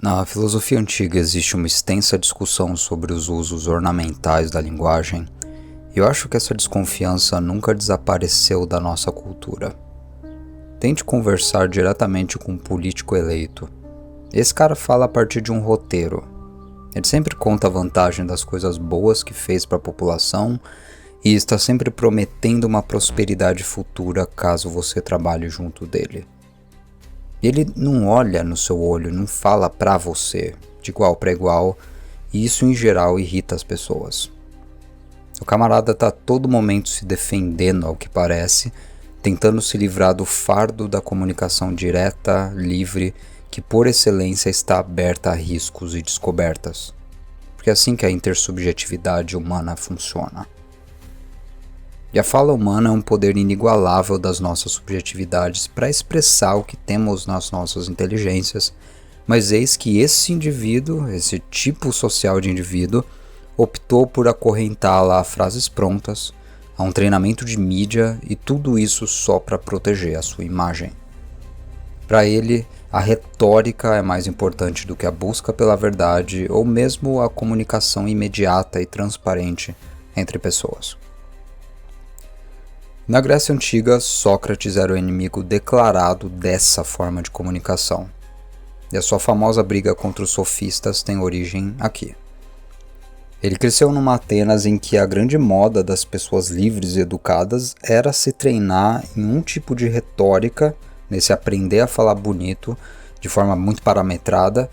Na filosofia antiga existe uma extensa discussão sobre os usos ornamentais da linguagem, e eu acho que essa desconfiança nunca desapareceu da nossa cultura. Tente conversar diretamente com um político eleito. Esse cara fala a partir de um roteiro. Ele sempre conta a vantagem das coisas boas que fez para a população e está sempre prometendo uma prosperidade futura caso você trabalhe junto dele. Ele não olha no seu olho, não fala pra você, de igual para igual, e isso em geral irrita as pessoas. O camarada tá a todo momento se defendendo, ao que parece, tentando se livrar do fardo da comunicação direta, livre, que por excelência está aberta a riscos e descobertas. Porque é assim que a intersubjetividade humana funciona. E a fala humana é um poder inigualável das nossas subjetividades para expressar o que temos nas nossas inteligências, mas eis que esse indivíduo, esse tipo social de indivíduo, optou por acorrentá-la a frases prontas, a um treinamento de mídia e tudo isso só para proteger a sua imagem. Para ele, a retórica é mais importante do que a busca pela verdade ou mesmo a comunicação imediata e transparente entre pessoas. Na Grécia Antiga, Sócrates era o inimigo declarado dessa forma de comunicação, e a sua famosa briga contra os sofistas tem origem aqui. Ele cresceu numa Atenas em que a grande moda das pessoas livres e educadas era se treinar em um tipo de retórica, nesse aprender a falar bonito, de forma muito parametrada,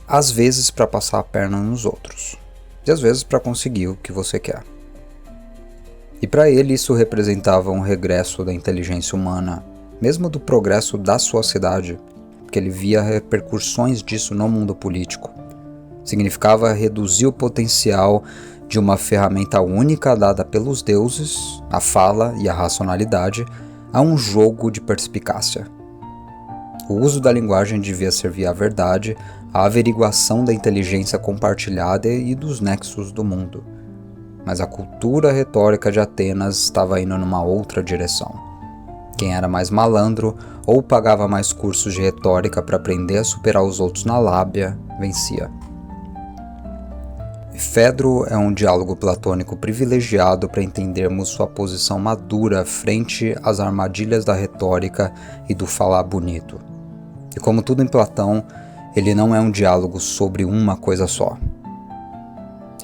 às vezes para passar a perna nos outros, e às vezes para conseguir o que você quer. E para ele isso representava um regresso da inteligência humana, mesmo do progresso da sociedade, porque ele via repercussões disso no mundo político. Significava reduzir o potencial de uma ferramenta única dada pelos deuses, a fala e a racionalidade, a um jogo de perspicácia. O uso da linguagem devia servir à verdade, à averiguação da inteligência compartilhada e dos nexos do mundo. Mas a cultura retórica de Atenas estava indo numa outra direção. Quem era mais malandro ou pagava mais cursos de retórica para aprender a superar os outros na lábia, vencia. Fedro é um diálogo platônico privilegiado para entendermos sua posição madura frente às armadilhas da retórica e do falar bonito. E como tudo em Platão, ele não é um diálogo sobre uma coisa só.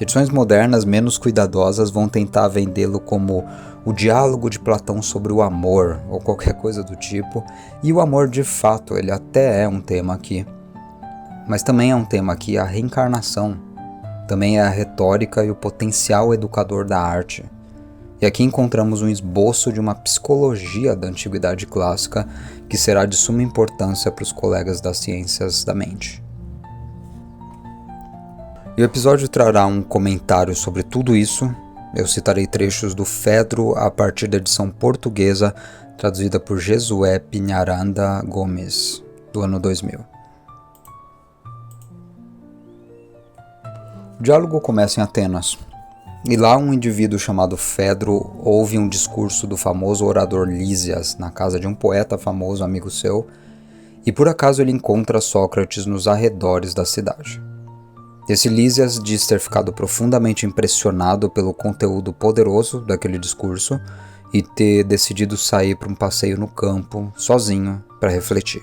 Edições modernas menos cuidadosas vão tentar vendê-lo como o diálogo de Platão sobre o amor, ou qualquer coisa do tipo, e o amor de fato, ele até é um tema aqui. Mas também é um tema aqui a reencarnação, também é a retórica e o potencial educador da arte. E aqui encontramos um esboço de uma psicologia da antiguidade clássica que será de suma importância para os colegas das ciências da mente. E o episódio trará um comentário sobre tudo isso. Eu citarei trechos do Fedro a partir da edição portuguesa, traduzida por Jesué Pinharanda Gomes, do ano 2000. O diálogo começa em Atenas, e lá um indivíduo chamado Fedro ouve um discurso do famoso orador Lísias na casa de um poeta famoso, amigo seu, e por acaso ele encontra Sócrates nos arredores da cidade. Esse Lísias diz ter ficado profundamente impressionado pelo conteúdo poderoso daquele discurso e ter decidido sair para um passeio no campo, sozinho, para refletir.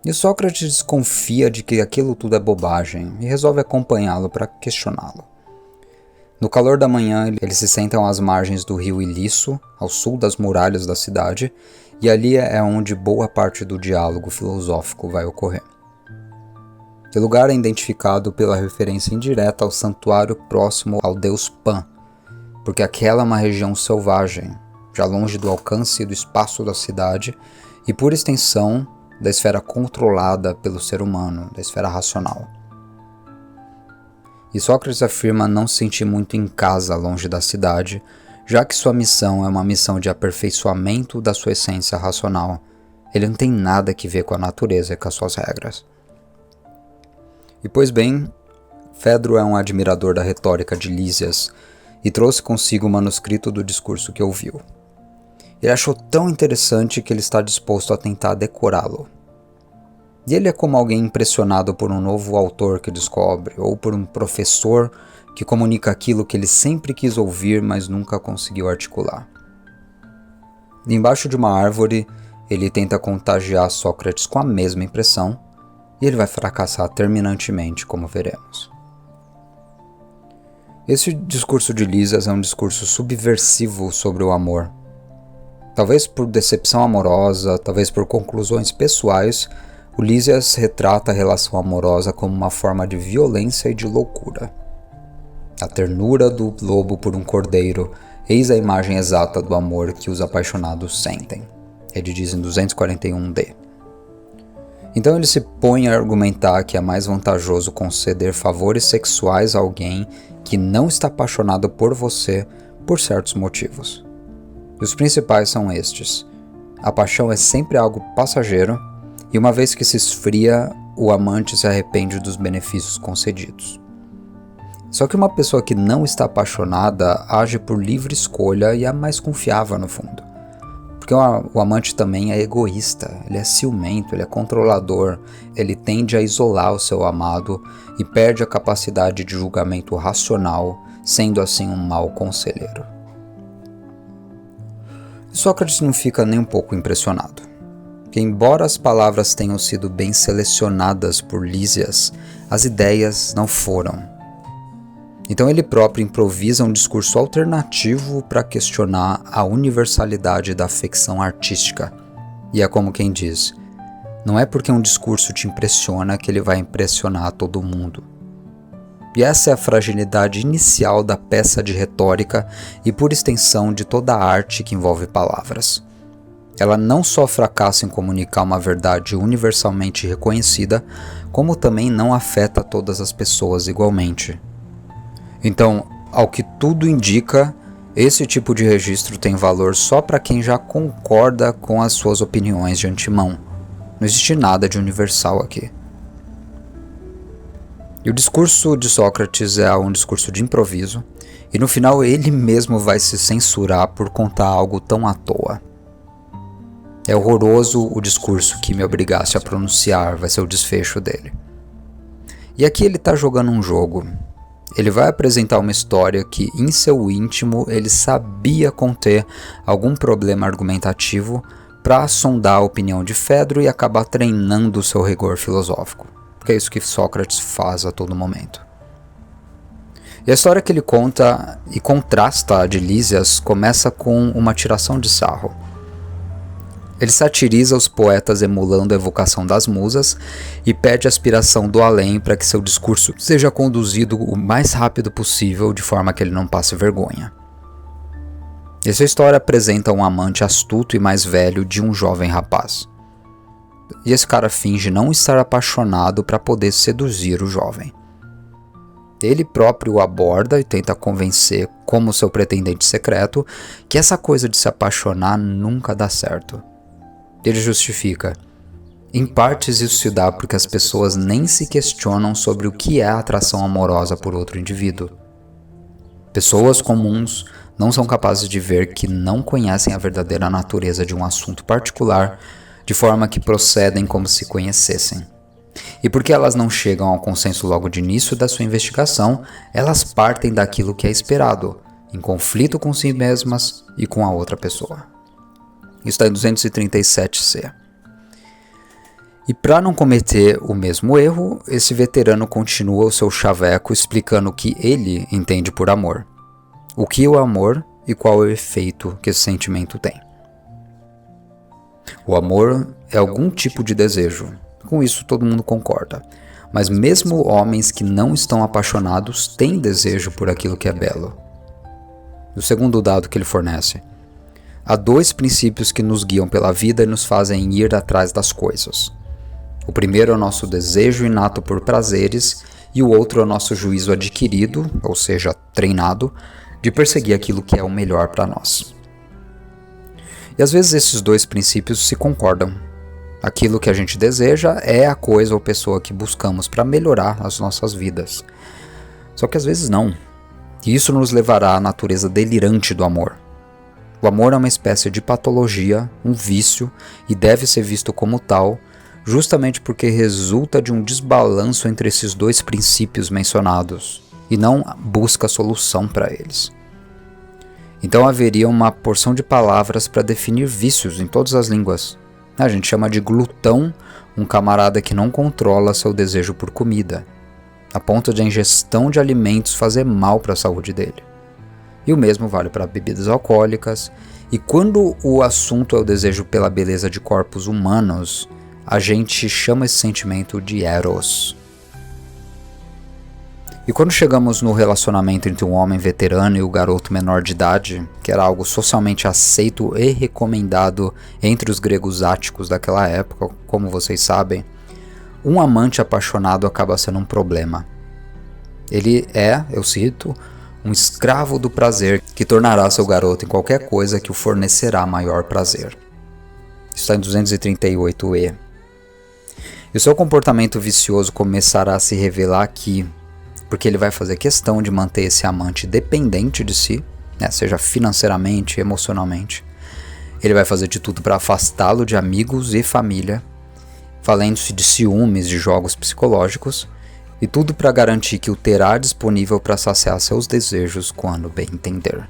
E Sócrates desconfia de que aquilo tudo é bobagem e resolve acompanhá-lo para questioná-lo. No calor da manhã, eles se sentam às margens do rio Ilisso, ao sul das muralhas da cidade, e ali é onde boa parte do diálogo filosófico vai ocorrer. O lugar é identificado pela referência indireta ao santuário próximo ao deus Pan, porque aquela é uma região selvagem, já longe do alcance e do espaço da cidade, e por extensão da esfera controlada pelo ser humano, da esfera racional. E Sócrates afirma não se sentir muito em casa longe da cidade, já que sua missão é uma missão de aperfeiçoamento da sua essência racional. Ele não tem nada que ver com a natureza e com as suas regras. E pois bem, Fedro é um admirador da retórica de Lísias e trouxe consigo o manuscrito do discurso que ouviu. Ele achou tão interessante que ele está disposto a tentar decorá-lo. E ele é como alguém impressionado por um novo autor que descobre, ou por um professor que comunica aquilo que ele sempre quis ouvir, mas nunca conseguiu articular. E embaixo de uma árvore, ele tenta contagiar Sócrates com a mesma impressão, e ele vai fracassar terminantemente, como veremos. Esse discurso de Lísias é um discurso subversivo sobre o amor. Talvez por decepção amorosa, talvez por conclusões pessoais, o Lísias retrata a relação amorosa como uma forma de violência e de loucura. A ternura do lobo por um cordeiro, eis a imagem exata do amor que os apaixonados sentem. Ele diz em 241d. Então ele se põe a argumentar que é mais vantajoso conceder favores sexuais a alguém que não está apaixonado por você por certos motivos. E os principais são estes. A paixão é sempre algo passageiro, e uma vez que se esfria, o amante se arrepende dos benefícios concedidos. Só que uma pessoa que não está apaixonada age por livre escolha e é mais confiável no fundo. Porque o amante também é egoísta, ele é ciumento, ele é controlador, ele tende a isolar o seu amado e perde a capacidade de julgamento racional, sendo assim um mau conselheiro. Sócrates não fica nem um pouco impressionado, que embora as palavras tenham sido bem selecionadas por Lísias, as ideias não foram. Então ele próprio improvisa um discurso alternativo para questionar a universalidade da afecção artística. E é como quem diz, não é porque um discurso te impressiona que ele vai impressionar todo mundo. E essa é a fragilidade inicial da peça de retórica e, por extensão, de toda a arte que envolve palavras. Ela não só fracassa em comunicar uma verdade universalmente reconhecida, como também não afeta todas as pessoas igualmente. Então, ao que tudo indica, esse tipo de registro tem valor só para quem já concorda com as suas opiniões de antemão. Não existe nada de universal aqui. E o discurso de Sócrates é um discurso de improviso, e no final ele mesmo vai se censurar por contar algo tão à toa. É horroroso o discurso que me obrigasse a pronunciar, vai ser o desfecho dele. E aqui ele está jogando um jogo. Ele vai apresentar uma história que, em seu íntimo, ele sabia conter algum problema argumentativo para sondar a opinião de Fedro e acabar treinando o seu rigor filosófico. Porque é isso que Sócrates faz a todo momento. E a história que ele conta e contrasta a de Lísias começa com uma tiração de sarro. Ele satiriza os poetas emulando a evocação das musas e pede a aspiração do além para que seu discurso seja conduzido o mais rápido possível de forma que ele não passe vergonha. Essa história apresenta um amante astuto e mais velho de um jovem rapaz. E esse cara finge não estar apaixonado para poder seduzir o jovem. Ele próprio o aborda e tenta convencer, como seu pretendente secreto, que essa coisa de se apaixonar nunca dá certo. Ele justifica. Em partes isso se dá porque as pessoas nem se questionam sobre o que é a atração amorosa por outro indivíduo. Pessoas comuns não são capazes de ver que não conhecem a verdadeira natureza de um assunto particular, de forma que procedem como se conhecessem. E porque elas não chegam ao consenso logo de início da sua investigação, elas partem daquilo que é esperado, em conflito com si mesmas e com a outra pessoa. Isso está em 237c. E para não cometer o mesmo erro, esse veterano continua o seu chaveco explicando o que ele entende por amor. O que é o amor e qual é o efeito que esse sentimento tem. O amor é algum tipo de desejo. Com isso todo mundo concorda. Mas mesmo homens que não estão apaixonados têm desejo por aquilo que é belo. O segundo dado que ele fornece. Há dois princípios que nos guiam pela vida e nos fazem ir atrás das coisas. O primeiro é o nosso desejo inato por prazeres e o outro é o nosso juízo adquirido, ou seja, treinado, de perseguir aquilo que é o melhor para nós. E às vezes esses dois princípios se concordam. Aquilo que a gente deseja é a coisa ou pessoa que buscamos para melhorar as nossas vidas. Só que às vezes não. E isso nos levará à natureza delirante do amor. O amor é uma espécie de patologia, um vício, e deve ser visto como tal, justamente porque resulta de um desbalanço entre esses dois princípios mencionados e não busca solução para eles. Então haveria uma porção de palavras para definir vícios em todas as línguas. A gente chama de glutão um camarada que não controla seu desejo por comida, a ponto de a ingestão de alimentos fazer mal para a saúde dele. E o mesmo vale para bebidas alcoólicas, e quando o assunto é o desejo pela beleza de corpos humanos, a gente chama esse sentimento de eros. E quando chegamos no relacionamento entre um homem veterano e o garoto menor de idade, que era algo socialmente aceito e recomendado entre os gregos áticos daquela época, como vocês sabem, um amante apaixonado acaba sendo um problema. Ele é, eu cito, um escravo do prazer que tornará seu garoto em qualquer coisa que o fornecerá maior prazer. Isso está em 238e. E o seu comportamento vicioso começará a se revelar aqui, porque ele vai fazer questão de manter esse amante dependente de si, né, seja financeiramente, emocionalmente. Ele vai fazer de tudo para afastá-lo de amigos e família, valendo-se de ciúmes, de jogos psicológicos, e tudo para garantir que o terá disponível para saciar seus desejos quando bem entender.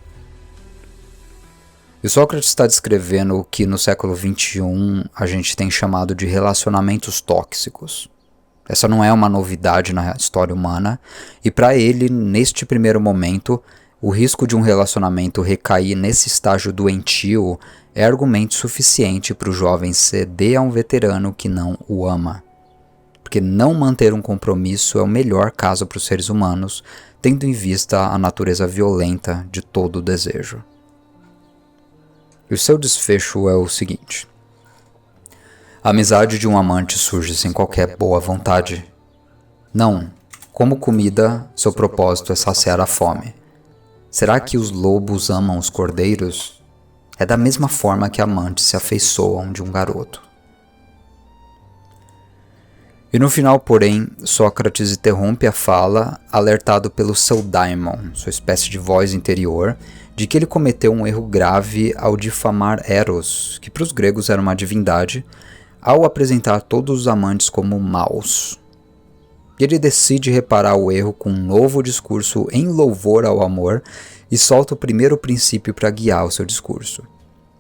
E Sócrates está descrevendo o que no século XXI a gente tem chamado de relacionamentos tóxicos. Essa não é uma novidade na história humana, e para ele, neste primeiro momento, o risco de um relacionamento recair nesse estágio doentio é argumento suficiente para o jovem ceder a um veterano que não o ama. Porque não manter um compromisso é o melhor caso para os seres humanos, tendo em vista a natureza violenta de todo o desejo. E o seu desfecho é o seguinte: a amizade de um amante surge sem qualquer boa vontade. Não, como comida, seu propósito é saciar a fome. Será que os lobos amam os cordeiros? É da mesma forma que amantes se afeiçoam de um garoto. E no final, porém, Sócrates interrompe a fala, alertado pelo seu daimon, sua espécie de voz interior, de que ele cometeu um erro grave ao difamar Eros, que para os gregos era uma divindade, ao apresentar todos os amantes como maus. E ele decide reparar o erro com um novo discurso em louvor ao amor e solta o primeiro princípio para guiar o seu discurso.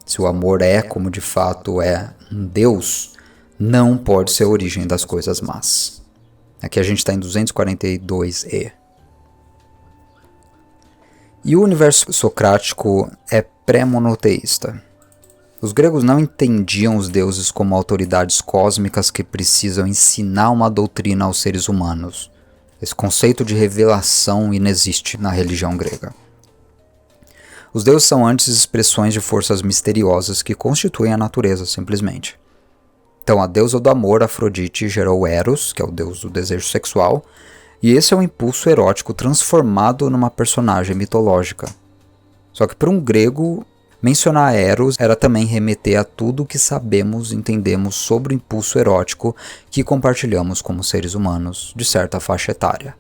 Se o amor é, como de fato é, um Deus, não pode ser a origem das coisas más. Aqui a gente está em 242e. E o universo socrático é pré-monoteísta. Os gregos não entendiam os deuses como autoridades cósmicas que precisam ensinar uma doutrina aos seres humanos. Esse conceito de revelação inexiste na religião grega. Os deuses são antes expressões de forças misteriosas que constituem a natureza, simplesmente. Então, a deusa do amor, Afrodite, gerou Eros, que é o deus do desejo sexual, e esse é um impulso erótico transformado numa personagem mitológica. Só que para um grego, mencionar Eros era também remeter a tudo o que sabemos e entendemos sobre o impulso erótico que compartilhamos como seres humanos, de certa faixa etária.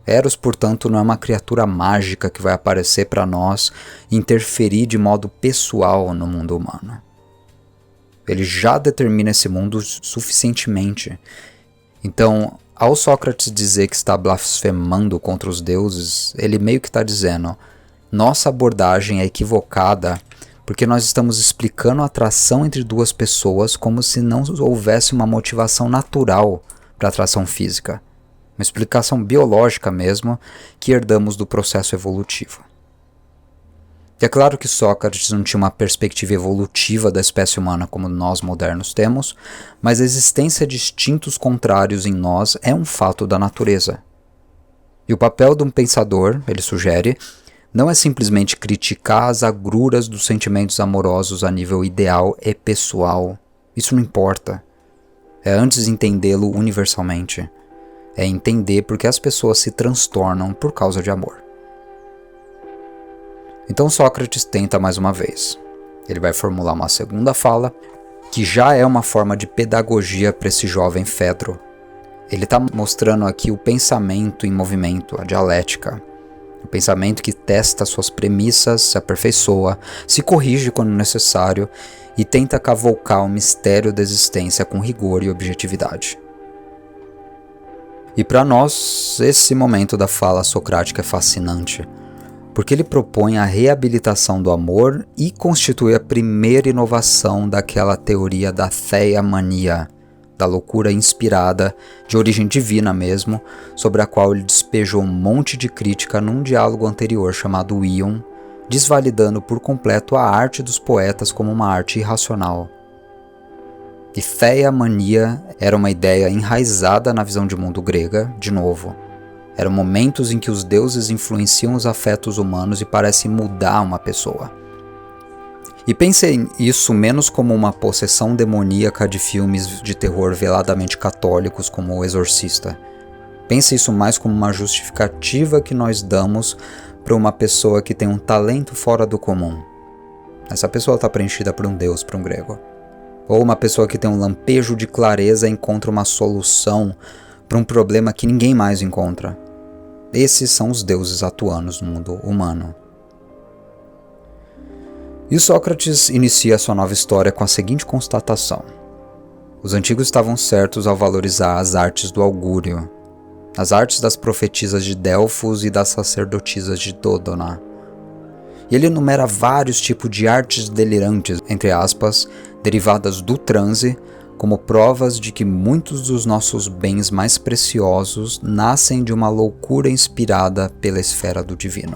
Eros, portanto, não é uma criatura mágica que vai aparecer para nós e interferir de modo pessoal no mundo humano. Ele já determina esse mundo suficientemente. Então, ao Sócrates dizer que está blasfemando contra os deuses, ele meio que está dizendo: nossa abordagem é equivocada porque nós estamos explicando a atração entre duas pessoas como se não houvesse uma motivação natural para a atração física. Uma explicação biológica mesmo que herdamos do processo evolutivo. E é claro que Sócrates não tinha uma perspectiva evolutiva da espécie humana como nós modernos temos, mas a existência de instintos contrários em nós é um fato da natureza. E o papel de um pensador, ele sugere, não é simplesmente criticar as agruras dos sentimentos amorosos a nível ideal e pessoal. Isso não importa. É antes entendê-lo universalmente. É entender por que as pessoas se transtornam por causa de amor. Então Sócrates tenta mais uma vez. Ele vai formular uma segunda fala, que já é uma forma de pedagogia para esse jovem Fedro. Ele está mostrando aqui o pensamento em movimento, a dialética. O pensamento que testa suas premissas, se aperfeiçoa, se corrige quando necessário e tenta cavocar o mistério da existência com rigor e objetividade. E para nós, esse momento da fala socrática é fascinante, porque ele propõe a reabilitação do amor e constitui a primeira inovação daquela teoria da theia-mania, da loucura inspirada, de origem divina mesmo, sobre a qual ele despejou um monte de crítica num diálogo anterior chamado Ion, desvalidando por completo a arte dos poetas como uma arte irracional. E theia-mania era uma ideia enraizada na visão de mundo grega, de novo. Eram momentos em que os deuses influenciam os afetos humanos e parecem mudar uma pessoa. E pense isso menos como uma possessão demoníaca de filmes de terror veladamente católicos como O Exorcista. Pense isso mais como uma justificativa que nós damos para uma pessoa que tem um talento fora do comum. Essa pessoa está preenchida por um deus, para um grego. Ou uma pessoa que tem um lampejo de clareza e encontra uma solução para um problema que ninguém mais encontra. Esses são os deuses atuando no mundo humano. E Sócrates inicia sua nova história com a seguinte constatação. Os antigos estavam certos ao valorizar as artes do augúrio, as artes das profetisas de Delfos e das sacerdotisas de Dodona. E ele enumera vários tipos de artes delirantes, entre aspas, derivadas do transe, como provas de que muitos dos nossos bens mais preciosos nascem de uma loucura inspirada pela esfera do divino.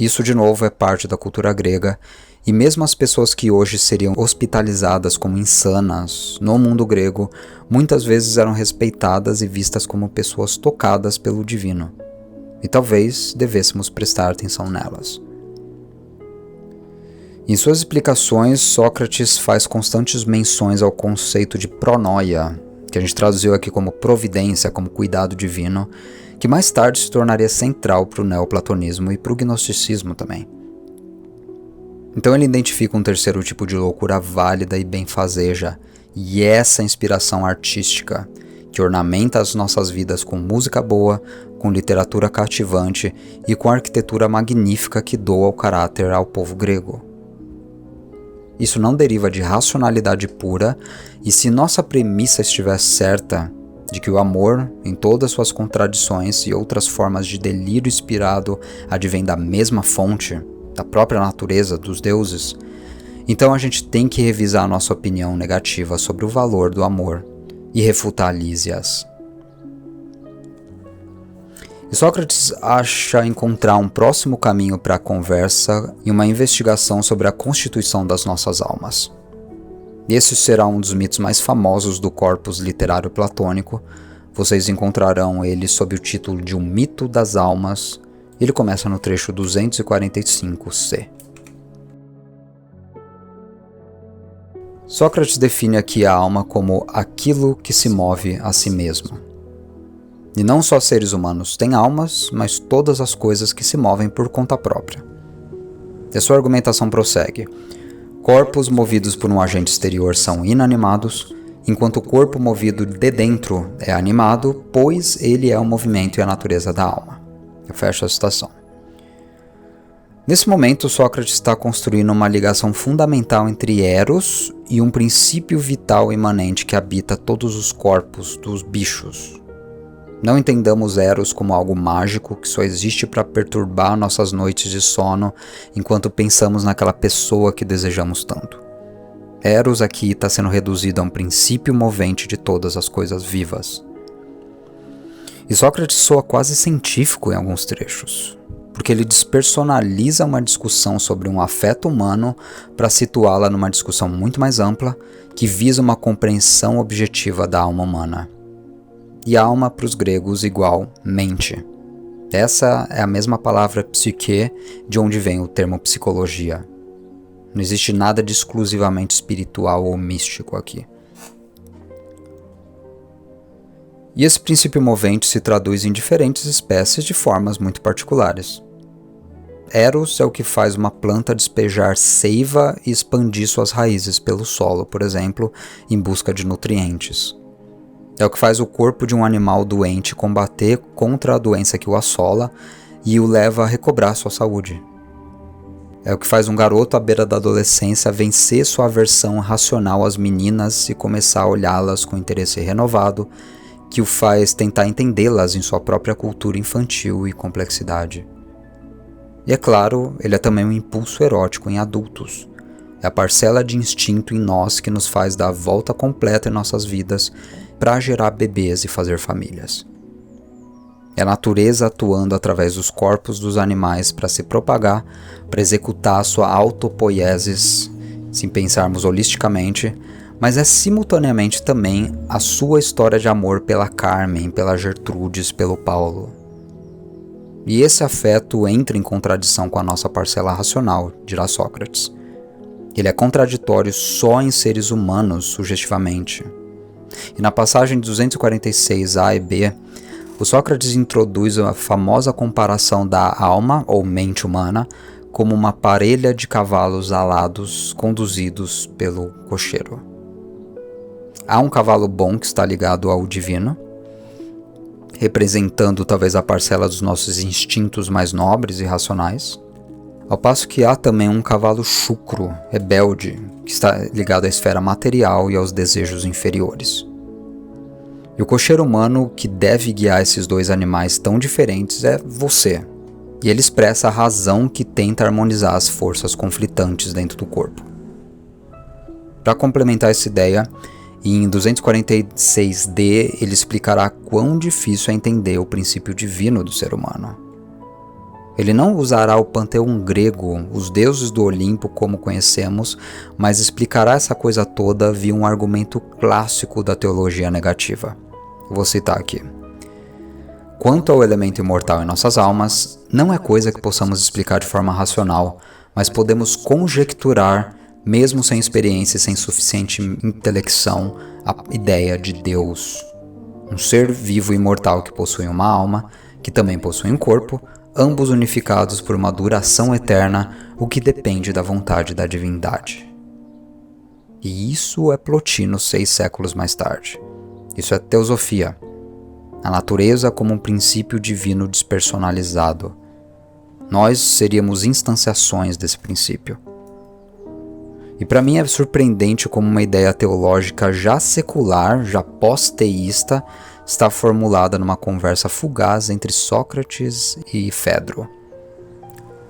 Isso, de novo, é parte da cultura grega, e mesmo as pessoas que hoje seriam hospitalizadas como insanas no mundo grego, muitas vezes eram respeitadas e vistas como pessoas tocadas pelo divino. E talvez devêssemos prestar atenção nelas. Em suas explicações, Sócrates faz constantes menções ao conceito de pronoia, que a gente traduziu aqui como providência, como cuidado divino, que mais tarde se tornaria central para o neoplatonismo e para o gnosticismo também. Então ele identifica um terceiro tipo de loucura válida e benfazeja, e essa inspiração artística, que ornamenta as nossas vidas com música boa, com literatura cativante e com arquitetura magnífica que doa o caráter ao povo grego. Isso não deriva de racionalidade pura, e se nossa premissa estiver certa, de que o amor, em todas suas contradições e outras formas de delírio inspirado, advém da mesma fonte, da própria natureza dos deuses, então a gente tem que revisar a nossa opinião negativa sobre o valor do amor e refutar Lísias. E Sócrates acha encontrar um próximo caminho para a conversa e uma investigação sobre a constituição das nossas almas. Esse será um dos mitos mais famosos do corpus literário platônico. Vocês encontrarão ele sob o título de Um Mito das Almas. Ele começa no trecho 245c. Sócrates define aqui a alma como aquilo que se move a si mesmo. E não só seres humanos têm almas, mas todas as coisas que se movem por conta própria. E a sua argumentação prossegue. Corpos movidos por um agente exterior são inanimados, enquanto o corpo movido de dentro é animado, pois ele é o movimento e a natureza da alma. Eu fecho a citação. Nesse momento, Sócrates está construindo uma ligação fundamental entre Eros e um princípio vital imanente que habita todos os corpos dos bichos. Não entendamos Eros como algo mágico que só existe para perturbar nossas noites de sono enquanto pensamos naquela pessoa que desejamos tanto. Eros aqui está sendo reduzido a um princípio movente de todas as coisas vivas. E Sócrates soa quase científico em alguns trechos, porque ele despersonaliza uma discussão sobre um afeto humano para situá-la numa discussão muito mais ampla que visa uma compreensão objetiva da alma humana. E alma para os gregos igual mente. Essa é a mesma palavra psique de onde vem o termo psicologia. Não existe nada de exclusivamente espiritual ou místico aqui. E esse princípio movente se traduz em diferentes espécies de formas muito particulares. Eros é o que faz uma planta despejar seiva e expandir suas raízes pelo solo, por exemplo, em busca de nutrientes. É o que faz o corpo de um animal doente combater contra a doença que o assola e o leva a recobrar sua saúde. É o que faz um garoto à beira da adolescência vencer sua aversão racional às meninas e começar a olhá-las com interesse renovado, que o faz tentar entendê-las em sua própria cultura infantil e complexidade. E é claro, ele é também um impulso erótico em adultos. É a parcela de instinto em nós que nos faz dar a volta completa em nossas vidas para gerar bebês e fazer famílias. É a natureza atuando através dos corpos dos animais para se propagar, para executar sua autopoiesis, se pensarmos holisticamente, mas é simultaneamente também a sua história de amor pela Carmen, pela Gertrudes, pelo Paulo. E esse afeto entra em contradição com a nossa parcela racional, dirá Sócrates. Ele é contraditório só em seres humanos, sugestivamente. E na passagem 246a e b, o Sócrates introduz a famosa comparação da alma, ou mente humana, como uma parelha de cavalos alados conduzidos pelo cocheiro. Há um cavalo bom que está ligado ao divino, representando talvez a parcela dos nossos instintos mais nobres e racionais, ao passo que há também um cavalo chucro, rebelde, que está ligado à esfera material e aos desejos inferiores. E o cocheiro humano que deve guiar esses dois animais tão diferentes é você. E ele expressa a razão que tenta harmonizar as forças conflitantes dentro do corpo. Para complementar essa ideia, em 246d ele explicará quão difícil é entender o princípio divino do ser humano. Ele não usará o panteão grego, os deuses do Olimpo como conhecemos, mas explicará essa coisa toda via um argumento clássico da teologia negativa. Vou citar aqui. Quanto ao elemento imortal em nossas almas, não é coisa que possamos explicar de forma racional, mas podemos conjecturar, mesmo sem experiência e sem suficiente intelecção, a ideia de Deus. Um ser vivo e imortal que possui uma alma, que também possui um corpo, ambos unificados por uma duração eterna, o que depende da vontade da divindade. E isso é Plotino 6 séculos mais tarde. Isso é teosofia. A natureza como um princípio divino despersonalizado. Nós seríamos instanciações desse princípio. E para mim é surpreendente como uma ideia teológica já secular, já pós-teísta, está formulada numa conversa fugaz entre Sócrates e Fedro.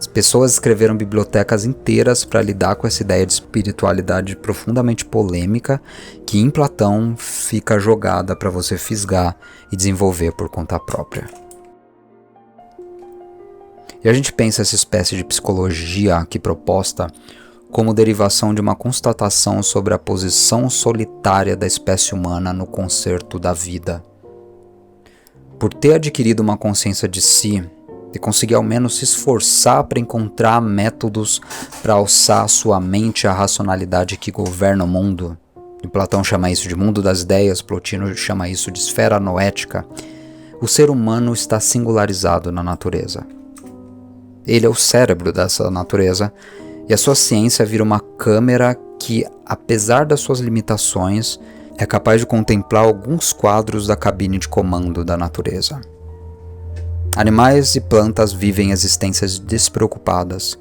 As pessoas escreveram bibliotecas inteiras para lidar com essa ideia de espiritualidade profundamente polêmica que em Platão fica jogada para você fisgar e desenvolver por conta própria. E a gente pensa essa espécie de psicologia aqui proposta como derivação de uma constatação sobre a posição solitária da espécie humana no concerto da vida. Por ter adquirido uma consciência de si, e conseguir ao menos se esforçar para encontrar métodos para alçar sua mente à racionalidade que governa o mundo, e Platão chama isso de mundo das ideias, Plotino chama isso de esfera noética, o ser humano está singularizado na natureza. Ele é o cérebro dessa natureza, e a sua ciência vira uma câmera que, apesar das suas limitações, é capaz de contemplar alguns quadros da cabine de comando da natureza. Animais e plantas vivem existências despreocupadas.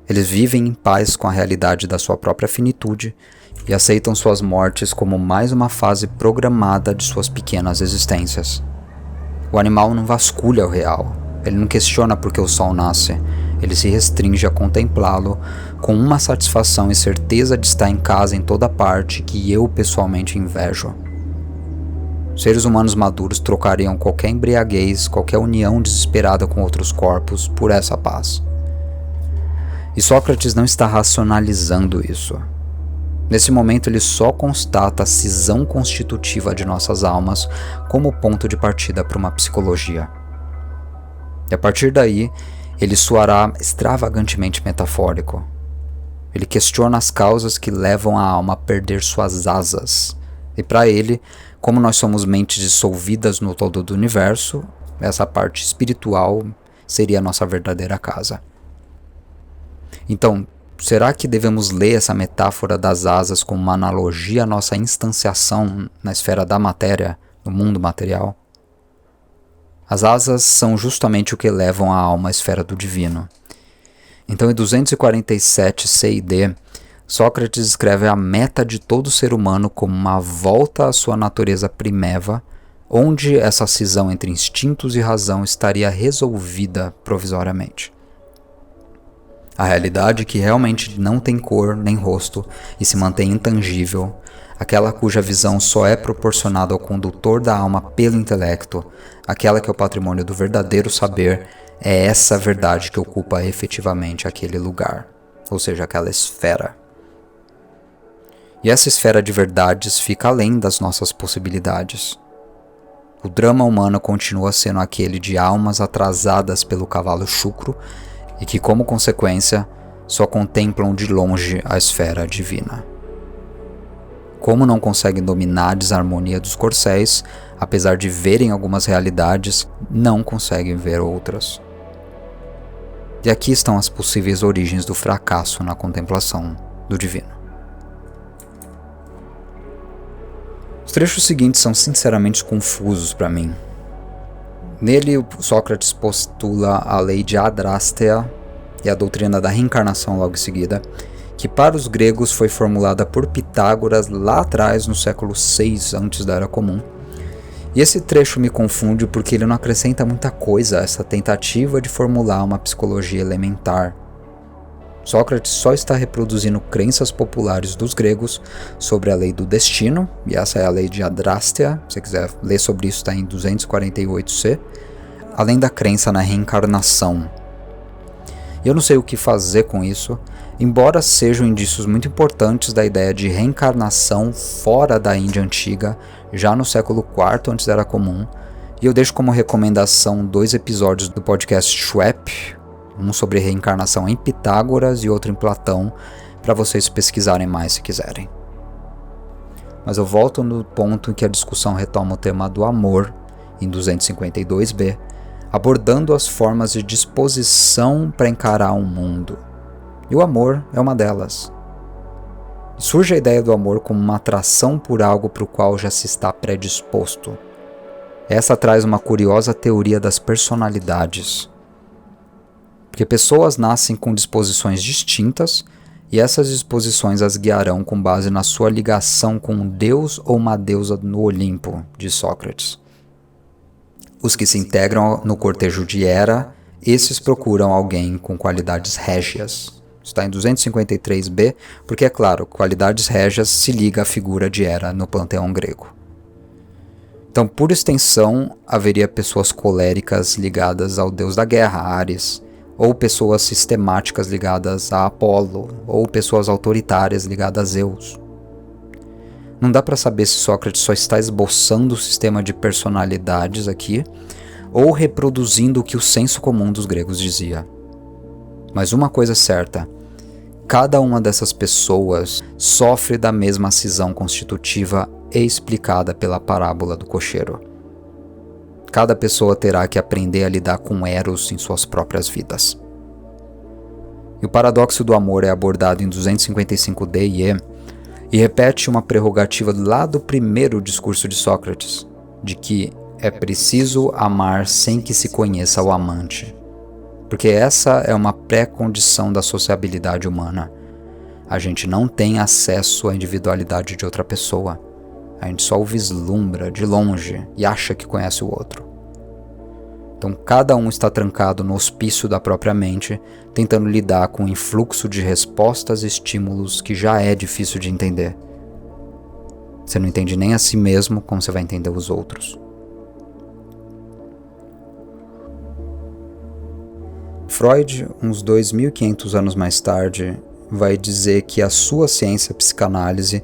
Eles vivem em paz com a realidade da sua própria finitude e aceitam suas mortes como mais uma fase programada de suas pequenas existências. O animal não vasculha o real, ele não questiona por que o sol nasce, ele se restringe a contemplá-lo com uma satisfação e certeza de estar em casa em toda parte que eu pessoalmente invejo. Seres humanos maduros trocariam qualquer embriaguez, qualquer união desesperada com outros corpos por essa paz. E Sócrates não está racionalizando isso. Nesse momento ele só constata a cisão constitutiva de nossas almas como ponto de partida para uma psicologia. E a partir daí, ele soará extravagantemente metafórico. Ele questiona as causas que levam a alma a perder suas asas. E para ele, como nós somos mentes dissolvidas no todo do universo, essa parte espiritual seria a nossa verdadeira casa. Então, será que devemos ler essa metáfora das asas como uma analogia à nossa instanciação na esfera da matéria, no mundo material? As asas são justamente o que levam a alma à esfera do divino. Então, em 247 C e D, Sócrates escreve a meta de todo ser humano como uma volta à sua natureza primeva, onde essa cisão entre instintos e razão estaria resolvida provisoriamente. A realidade que realmente não tem cor nem rosto e se mantém intangível, aquela cuja visão só é proporcionada ao condutor da alma pelo intelecto, aquela que é o patrimônio do verdadeiro saber, é essa verdade que ocupa efetivamente aquele lugar, ou seja, aquela esfera. E essa esfera de verdades fica além das nossas possibilidades. O drama humano continua sendo aquele de almas atrasadas pelo cavalo chucro e que, como consequência, só contemplam de longe a esfera divina. Como não conseguem dominar a desarmonia dos corcéis, apesar de verem algumas realidades, não conseguem ver outras. E aqui estão as possíveis origens do fracasso na contemplação do divino. Os trechos seguintes são sinceramente confusos para mim. Nele, Sócrates postula a lei de Adrastea e a doutrina da reencarnação logo em seguida, que para os gregos foi formulada por Pitágoras lá atrás, no século VI antes da Era Comum. E esse trecho me confunde porque ele não acrescenta muita coisa a essa tentativa de formular uma psicologia elementar. Sócrates só está reproduzindo crenças populares dos gregos sobre a lei do destino, e essa é a lei de Adrastea, se você quiser ler sobre isso está em 248c, além da crença na reencarnação. Eu não sei o que fazer com isso, embora sejam indícios muito importantes da ideia de reencarnação fora da Índia Antiga, já no século IV antes da Era Comum, e eu deixo como recomendação 2 episódios do podcast Schwepp, um sobre reencarnação em Pitágoras e outro em Platão, para vocês pesquisarem mais se quiserem. Mas eu volto no ponto em que a discussão retoma o tema do amor, em 252b, abordando as formas de disposição para encarar o mundo. E o amor é uma delas. Surge a ideia do amor como uma atração por algo para o qual já se está predisposto. Essa traz uma curiosa teoria das personalidades. Porque pessoas nascem com disposições distintas e essas disposições as guiarão com base na sua ligação com um deus ou uma deusa no Olimpo, diz Sócrates. Os que se integram no cortejo de Hera, esses procuram alguém com qualidades régias. Está em 253b, porque é claro, qualidades régias se liga à figura de Hera no panteão grego. Então, por extensão, haveria pessoas coléricas ligadas ao deus da guerra, Ares, ou pessoas sistemáticas ligadas a Apolo, ou pessoas autoritárias ligadas a Zeus. Não dá para saber se Sócrates só está esboçando o sistema de personalidades aqui, ou reproduzindo o que o senso comum dos gregos dizia. Mas uma coisa é certa, cada uma dessas pessoas sofre da mesma cisão constitutiva explicada pela parábola do cocheiro. Cada pessoa terá que aprender a lidar com Eros em suas próprias vidas. E o paradoxo do amor é abordado em 255d e e, e repete uma prerrogativa lá do primeiro discurso de Sócrates, de que é preciso amar sem que se conheça o amante. Porque essa é uma pré-condição da sociabilidade humana. A gente não tem acesso à individualidade de outra pessoa. A gente só o vislumbra de longe e acha que conhece o outro. Então cada um está trancado no hospício da própria mente, tentando lidar com o influxo de respostas e estímulos que já é difícil de entender. Você não entende nem a si mesmo, como você vai entender os outros. Freud, uns 2.500 anos mais tarde, vai dizer que a sua ciência psicanálise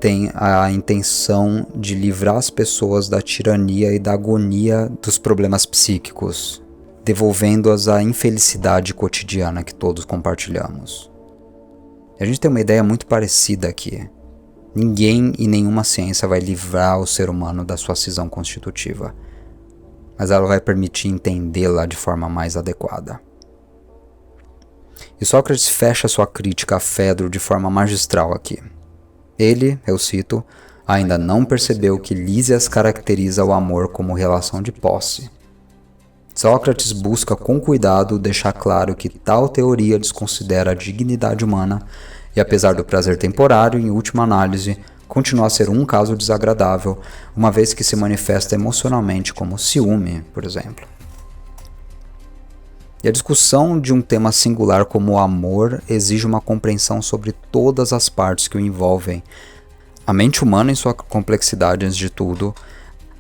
tem a intenção de livrar as pessoas da tirania e da agonia dos problemas psíquicos, devolvendo-as à infelicidade cotidiana que todos compartilhamos. A gente tem uma ideia muito parecida aqui. Ninguém e nenhuma ciência vai livrar o ser humano da sua cisão constitutiva, mas ela vai permitir entendê-la de forma mais adequada. E Sócrates fecha sua crítica a Fedro de forma magistral aqui. Ele, eu cito, ainda não percebeu que Lísias caracteriza o amor como relação de posse. Sócrates busca com cuidado deixar claro que tal teoria desconsidera a dignidade humana e, apesar do prazer temporário, em última análise, continua a ser um caso desagradável, uma vez que se manifesta emocionalmente como ciúme, por exemplo. E a discussão de um tema singular como o amor exige uma compreensão sobre todas as partes que o envolvem. A mente humana em sua complexidade, antes de tudo,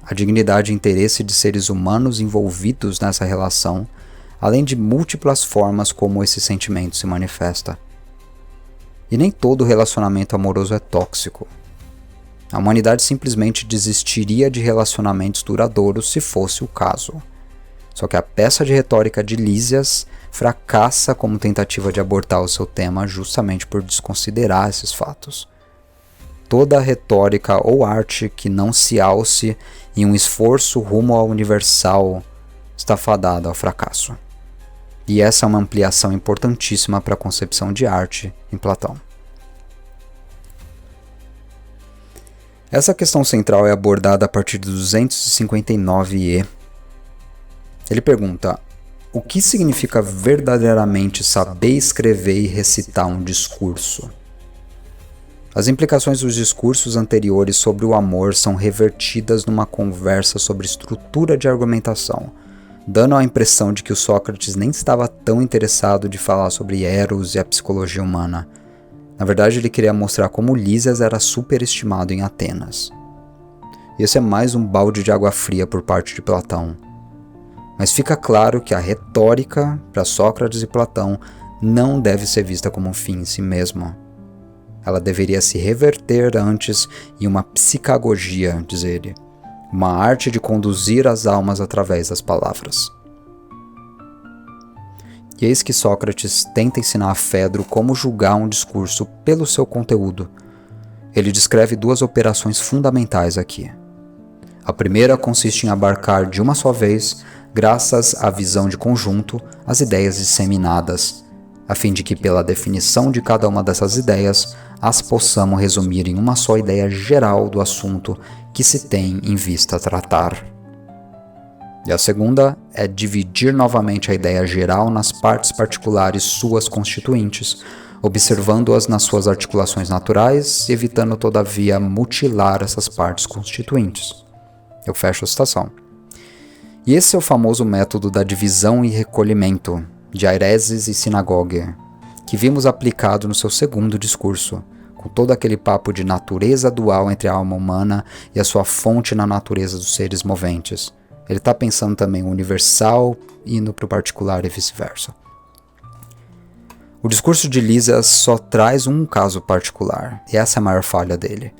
a dignidade e interesse de seres humanos envolvidos nessa relação, além de múltiplas formas como esse sentimento se manifesta. E nem todo relacionamento amoroso é tóxico. A humanidade simplesmente desistiria de relacionamentos duradouros se fosse o caso. Só que a peça de retórica de Lísias fracassa como tentativa de abortar o seu tema justamente por desconsiderar esses fatos. Toda retórica ou arte que não se alce em um esforço rumo ao universal está fadada ao fracasso. E essa é uma ampliação importantíssima para a concepção de arte em Platão. Essa questão central é abordada a partir do 259e. Ele pergunta: o que significa verdadeiramente saber escrever e recitar um discurso? As implicações dos discursos anteriores sobre o amor são revertidas numa conversa sobre estrutura de argumentação, dando a impressão de que o Sócrates nem estava tão interessado de falar sobre Eros e a psicologia humana. Na verdade, ele queria mostrar como Lísias era superestimado em Atenas. E esse é mais um balde de água fria por parte de Platão. Mas fica claro que a retórica, para Sócrates e Platão, não deve ser vista como um fim em si mesma. Ela deveria se reverter antes em uma psicagogia, diz ele, uma arte de conduzir as almas através das palavras. E eis que Sócrates tenta ensinar a Fedro como julgar um discurso pelo seu conteúdo. Ele descreve duas operações fundamentais aqui. A primeira consiste em abarcar de uma só vez, graças à visão de conjunto, as ideias disseminadas, a fim de que, pela definição de cada uma dessas ideias, as possamos resumir em uma só ideia geral do assunto que se tem em vista tratar. E a segunda é dividir novamente a ideia geral nas partes particulares suas constituintes, observando-as nas suas articulações naturais, evitando todavia mutilar essas partes constituintes. Eu fecho a citação. E esse é o famoso método da divisão e recolhimento, de Aireses e Sinagoge, que vimos aplicado no seu segundo discurso, com todo aquele papo de natureza dual entre a alma humana e a sua fonte na natureza dos seres moventes. Ele está pensando também o universal indo para o particular e vice-versa. O discurso de Lísias só traz um caso particular, e essa é a maior falha dele.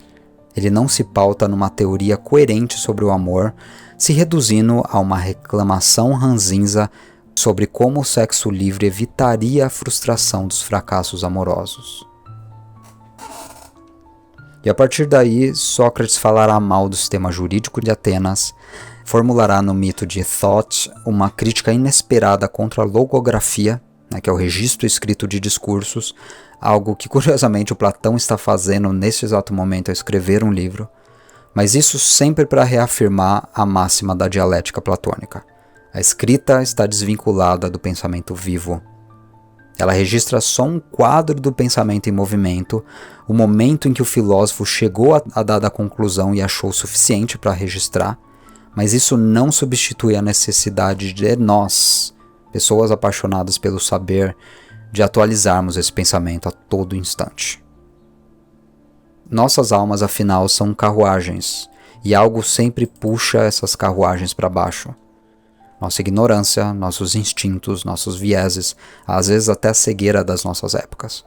Ele não se pauta numa teoria coerente sobre o amor, se reduzindo a uma reclamação ranzinza sobre como o sexo livre evitaria a frustração dos fracassos amorosos. E a partir daí, Sócrates falará mal do sistema jurídico de Atenas, formulará no mito de Thot uma crítica inesperada contra a logografia, que é o registro escrito de discursos, algo que curiosamente o Platão está fazendo nesse exato momento ao escrever um livro, mas isso sempre para reafirmar a máxima da dialética platônica. A escrita está desvinculada do pensamento vivo. Ela registra só um quadro do pensamento em movimento, o momento em que o filósofo chegou a dada conclusão e achou suficiente para registrar, mas isso não substitui a necessidade de nós, pessoas apaixonadas pelo saber, de atualizarmos esse pensamento a todo instante. Nossas almas, afinal, são carruagens, e algo sempre puxa essas carruagens para baixo. Nossa ignorância, nossos instintos, nossos vieses, às vezes até a cegueira das nossas épocas.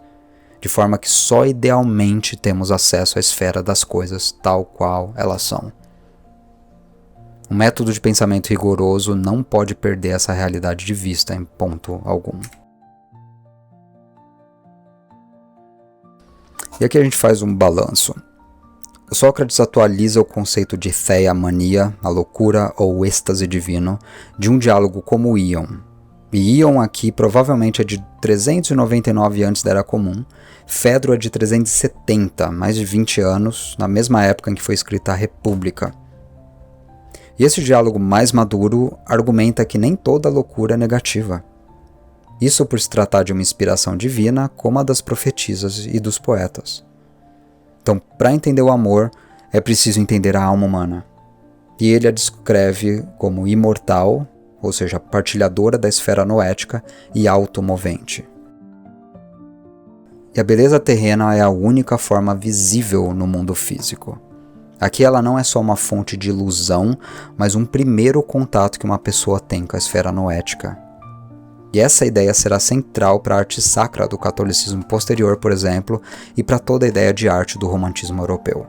De forma que só idealmente temos acesso à esfera das coisas tal qual elas são. Um método de pensamento rigoroso não pode perder essa realidade de vista em ponto algum. E aqui a gente faz um balanço. Sócrates atualiza o conceito de theia-mania, a loucura ou êxtase divino, de um diálogo como o Ion. E Ion aqui provavelmente é de 399 antes da Era Comum, Fedro é de 370, mais de 20 anos, na mesma época em que foi escrita a República. E esse diálogo mais maduro argumenta que nem toda loucura é negativa. Isso por se tratar de uma inspiração divina, como a das profetisas e dos poetas. Então, para entender o amor, é preciso entender a alma humana. E ele a descreve como imortal, ou seja, partilhadora da esfera noética e automovente. E a beleza terrena é a única forma visível no mundo físico. Aqui ela não é só uma fonte de ilusão, mas um primeiro contato que uma pessoa tem com a esfera noética. E essa ideia será central para a arte sacra do catolicismo posterior, por exemplo, e para toda a ideia de arte do romantismo europeu.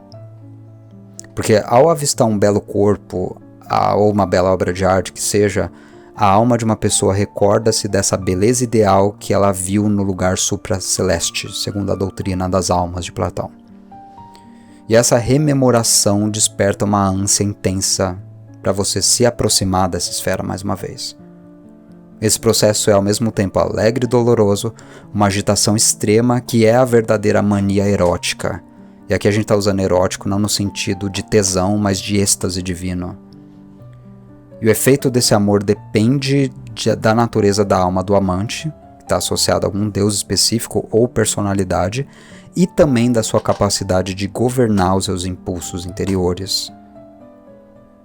Porque ao avistar um belo corpo, ou uma bela obra de arte que seja, a alma de uma pessoa recorda-se dessa beleza ideal que ela viu no lugar supraceleste, segundo a doutrina das almas de Platão. E essa rememoração desperta uma ânsia intensa para você se aproximar dessa esfera mais uma vez. Esse processo é ao mesmo tempo alegre e doloroso, uma agitação extrema que é a verdadeira mania erótica. E aqui a gente está usando erótico não no sentido de tesão, mas de êxtase divino. E o efeito desse amor depende da natureza da alma do amante, que está associado a algum deus específico ou personalidade, e também da sua capacidade de governar os seus impulsos interiores.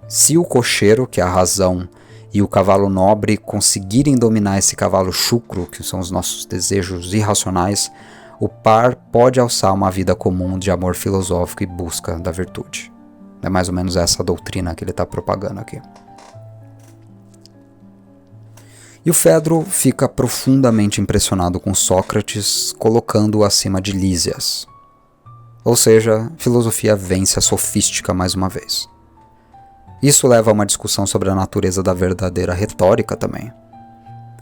Se o cocheiro, que é a razão, e o cavalo nobre conseguirem dominar esse cavalo chucro, que são os nossos desejos irracionais, o par pode alçar uma vida comum de amor filosófico e busca da virtude. É mais ou menos essa doutrina que ele está propagando aqui. E o Fedro fica profundamente impressionado com Sócrates, colocando-o acima de Lísias. Ou seja, filosofia vence a sofística mais uma vez. Isso leva a uma discussão sobre a natureza da verdadeira retórica também.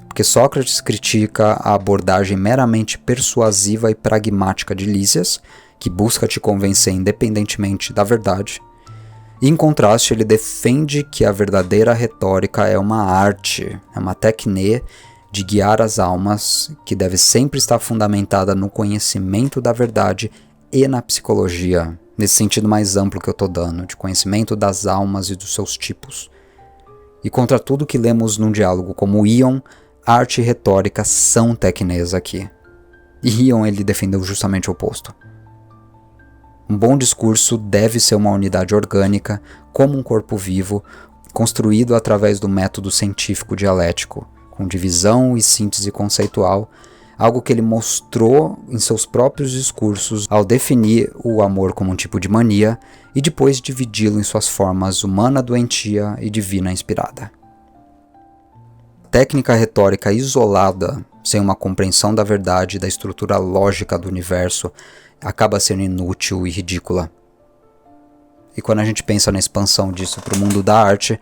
Porque Sócrates critica a abordagem meramente persuasiva e pragmática de Lísias, que busca te convencer independentemente da verdade. E, em contraste, ele defende que a verdadeira retórica é uma arte, é uma técnica de guiar as almas, que deve sempre estar fundamentada no conhecimento da verdade e na psicologia, nesse sentido mais amplo que eu estou dando, de conhecimento das almas e dos seus tipos. E contra tudo que lemos num diálogo como Ion, arte e retórica são técnicas aqui. E Ion ele defendeu justamente o oposto. Um bom discurso deve ser uma unidade orgânica, como um corpo vivo, construído através do método científico dialético, com divisão e síntese conceitual, algo que ele mostrou em seus próprios discursos ao definir o amor como um tipo de mania e depois dividi-lo em suas formas humana doentia e divina inspirada. Técnica retórica isolada, sem uma compreensão da verdade e da estrutura lógica do universo, acaba sendo inútil e ridícula. E quando a gente pensa na expansão disso para o mundo da arte,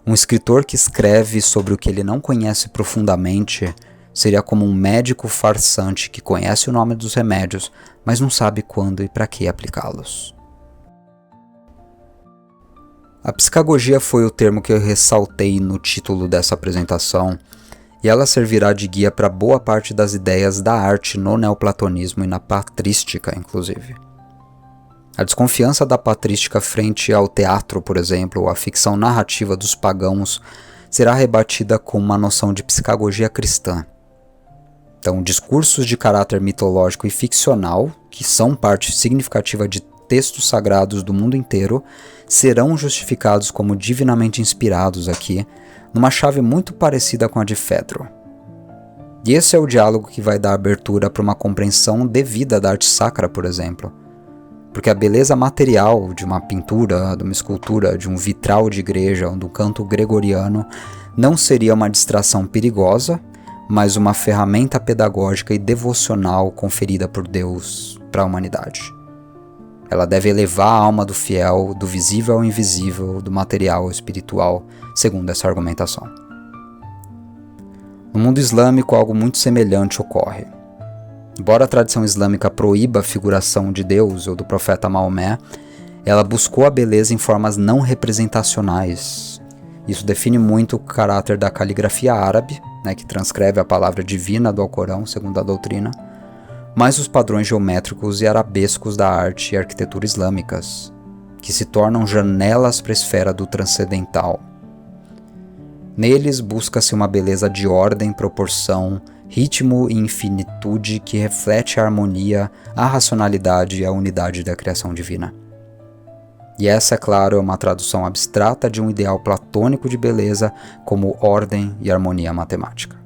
um escritor que escreve sobre o que ele não conhece profundamente seria como um médico farsante que conhece o nome dos remédios, mas não sabe quando e para que aplicá-los. A psicagogia foi o termo que eu ressaltei no título dessa apresentação, e ela servirá de guia para boa parte das ideias da arte no neoplatonismo e na patrística, inclusive. A desconfiança da patrística frente ao teatro, por exemplo, ou a ficção narrativa dos pagãos, será rebatida com uma noção de psicagogia cristã. Então, discursos de caráter mitológico e ficcional, que são parte significativa de textos sagrados do mundo inteiro, serão justificados como divinamente inspirados aqui, numa chave muito parecida com a de Fedro. E esse é o diálogo que vai dar abertura para uma compreensão devida da arte sacra, por exemplo. Porque a beleza material de uma pintura, de uma escultura, de um vitral de igreja ou do canto gregoriano não seria uma distração perigosa, mas uma ferramenta pedagógica e devocional conferida por Deus para a humanidade. Ela deve elevar a alma do fiel, do visível ao invisível, do material ao espiritual, segundo essa argumentação. No mundo islâmico, algo muito semelhante ocorre. Embora a tradição islâmica proíba a figuração de Deus ou do profeta Maomé, ela buscou a beleza em formas não representacionais. Isso define muito o caráter da caligrafia árabe, que transcreve a palavra divina do Alcorão, segundo a doutrina, mas os padrões geométricos e arabescos da arte e arquitetura islâmicas. que se tornam janelas para a esfera do transcendental. Neles busca-se uma beleza de ordem, proporção, ritmo e infinitude que reflete a harmonia, a racionalidade e a unidade da criação divina. E essa, é claro, é uma tradução abstrata de um ideal platônico de beleza como ordem e harmonia matemática.